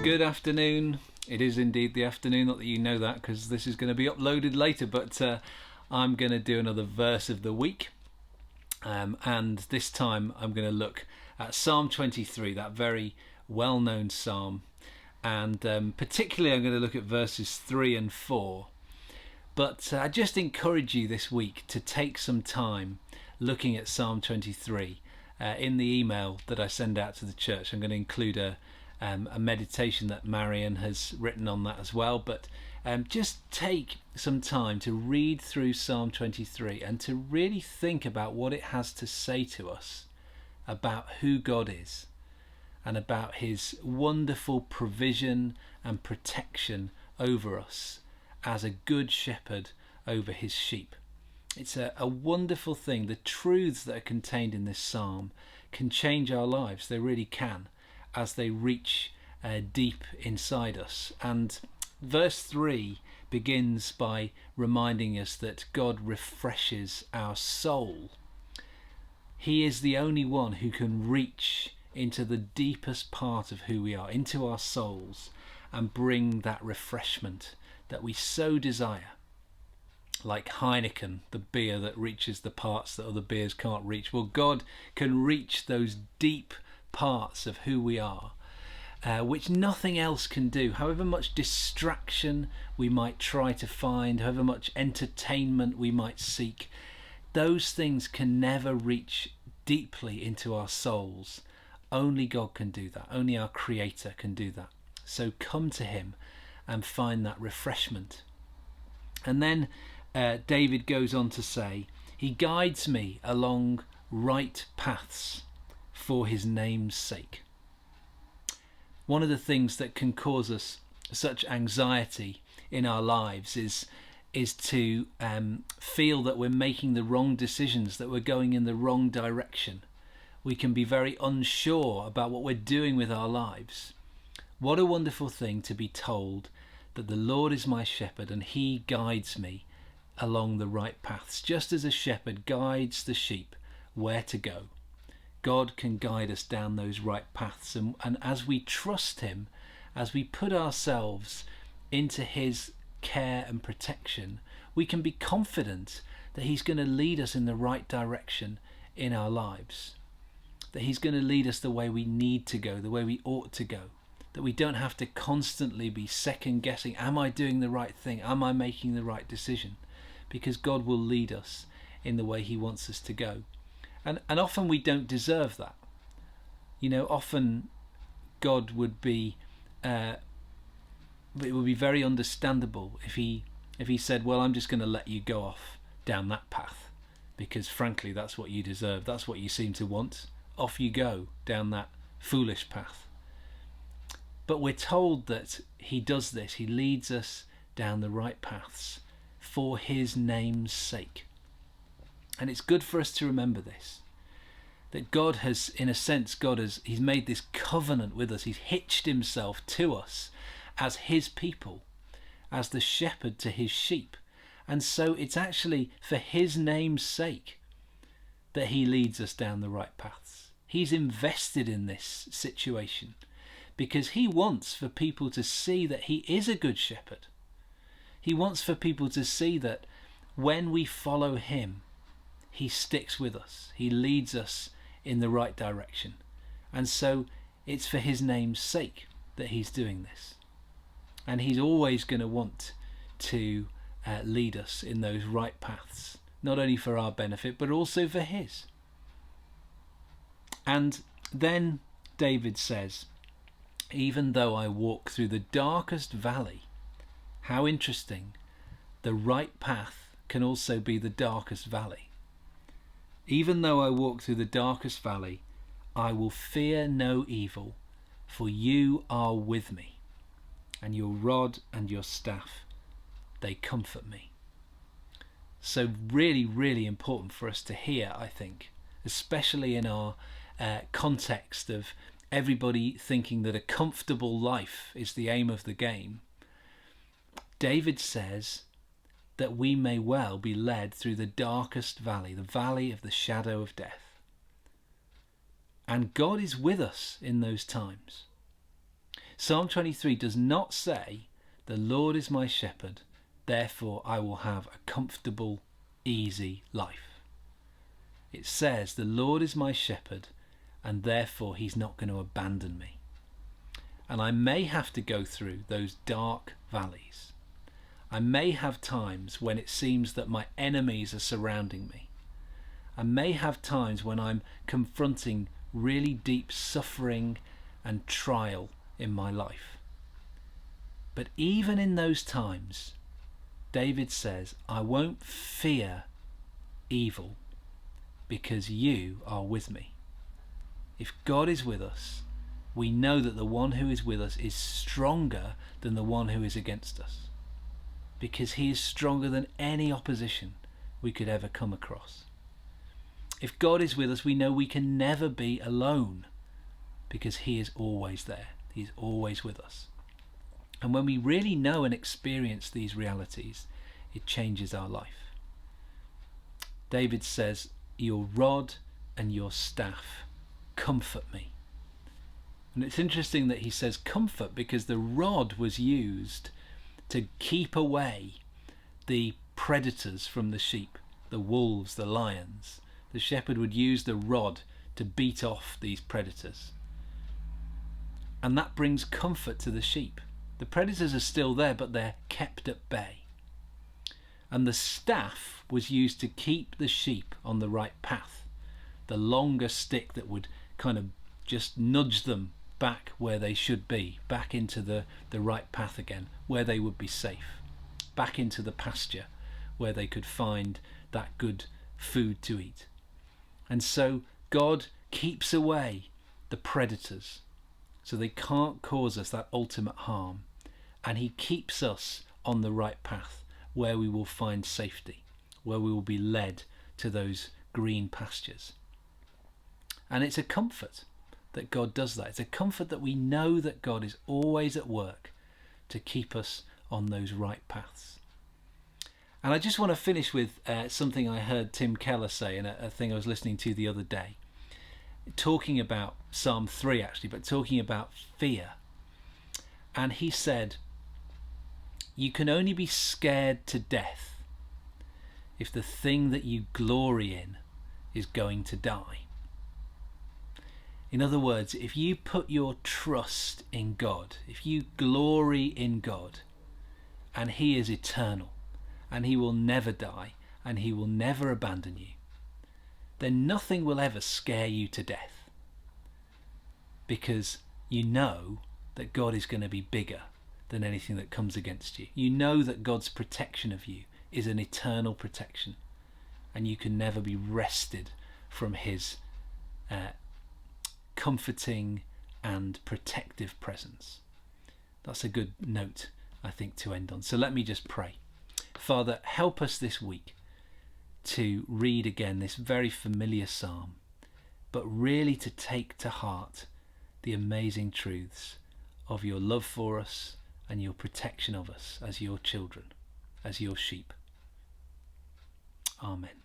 Good afternoon. It is indeed the afternoon, not that you know that because this is going to be uploaded later, but I'm going to do another verse of the week, and this time I'm going to look at Psalm 23, that very well-known psalm, and particularly I'm going to look at verses 3 and 4. But I just encourage you this week to take some time looking at Psalm 23. In the email that I send out to the church, I'm going to include a meditation that Marion has written on that as well. But just take some time to read through Psalm 23 and to really think about what it has to say to us about who God is and about his wonderful provision and protection over us as a good shepherd over his sheep. It's a wonderful thing. The truths that are contained in this psalm can change our lives. They really can, as they reach deep inside us. And verse 3 begins by reminding us that God refreshes our soul. He is the only one who can reach into the deepest part of who we are, into our souls, and bring that refreshment that we so desire. Like Heineken, the beer that reaches the parts that other beers can't reach. Well, God can reach those deep parts of who we are, which nothing else can do. However much distraction we might try to find, however much entertainment we might seek, those things can never reach deeply into our souls. Only God can do that. Only our Creator can do that. So come to him and find that refreshment. And then David goes on to say, he guides me along right paths for his name's sake. One of the things that can cause us such anxiety in our lives is to feel that we're making the wrong decisions, that we're going in the wrong direction. We can be very unsure about what we're doing with our lives. What a wonderful thing to be told that the Lord is my shepherd and he guides me along the right paths, just as a shepherd guides the sheep where to go. God can guide us down those right paths, and as we trust him, as we put ourselves into his care and protection, we can be confident that he's going to lead us in the right direction in our lives, that he's going to lead us the way we need to go, the way we ought to go, that we don't have to constantly be second guessing, am I doing the right thing, am I making the right decision? Because God will lead us in the way he wants us to go. And often we don't deserve that. You know, often God would be, it would be very understandable if he said, well, I'm just going to let you go off down that path because frankly that's what you deserve, that's what you seem to want, off you go down that foolish path. But we're told that he does this, he leads us down the right paths for his name's sake. And it's good for us to remember this, that God has, in a sense, he's made this covenant with us. He's hitched himself to us as his people, as the shepherd to his sheep. And so it's actually for his name's sake that he leads us down the right paths. He's invested in this situation because he wants for people to see that he is a good shepherd. He wants for people to see that when we follow him, he sticks with us. He leads us in the right direction. And so it's for his name's sake that he's doing this. And he's always going to want to lead us in those right paths, not only for our benefit, but also for his. And then David says, even though I walk through the darkest valley, how interesting, the right path can also be the darkest valley. Even though I walk through the darkest valley, I will fear no evil, for you are with me, and your rod and your staff, they comfort me. So really, really important for us to hear, I think, especially in our context of everybody thinking that a comfortable life is the aim of the game. David says that we may well be led through the darkest valley, the valley of the shadow of death. And God is with us in those times. Psalm 23 does not say, "The Lord is my shepherd, therefore I will have a comfortable, easy life." It says, "The Lord is my shepherd, and therefore he's not going to abandon me." And I may have to go through those dark valleys. I may have times when it seems that my enemies are surrounding me. I may have times when I'm confronting really deep suffering and trial in my life. But even in those times, David says, "I won't fear evil because you are with me." If God is with us, we know that the one who is with us is stronger than the one who is against us, because he is stronger than any opposition we could ever come across. If God is with us, we know we can never be alone, because he is always there. He's always with us. And when we really know and experience these realities, it changes our life. David says, "Your rod and your staff comfort me." And it's interesting that he says comfort, because the rod was used to keep away the predators from the sheep, the wolves, the lions. The shepherd would use the rod to beat off these predators. And that brings comfort to the sheep. The predators are still there, but they're kept at bay. And the staff was used to keep the sheep on the right path. The longer stick that would kind of just nudge them back where they should be, back into the right path again, where they would be safe, back into the pasture where they could find that good food to eat. And so God keeps away the predators so they can't cause us that ultimate harm, and he keeps us on the right path where we will find safety, where we will be led to those green pastures. And it's a comfort that God does that. It's a comfort that we know that God is always at work to keep us on those right paths. And I just want to finish with something I heard Tim Keller say in a thing I was listening to the other day, talking about Psalm 3 actually, but talking about fear. And he said, "You can only be scared to death if the thing that you glory in is going to die." In other words, if you put your trust in God, if you glory in God, and he is eternal, and he will never die, and he will never abandon you, then nothing will ever scare you to death, because you know that God is going to be bigger than anything that comes against you. You know that God's protection of you is an eternal protection, and you can never be wrested from his comforting and protective presence. That's a good note, I think, to end on. So let me just pray. Father, help us this week to read again this very familiar psalm, but really to take to heart the amazing truths of your love for us and your protection of us as your children, as your sheep. Amen.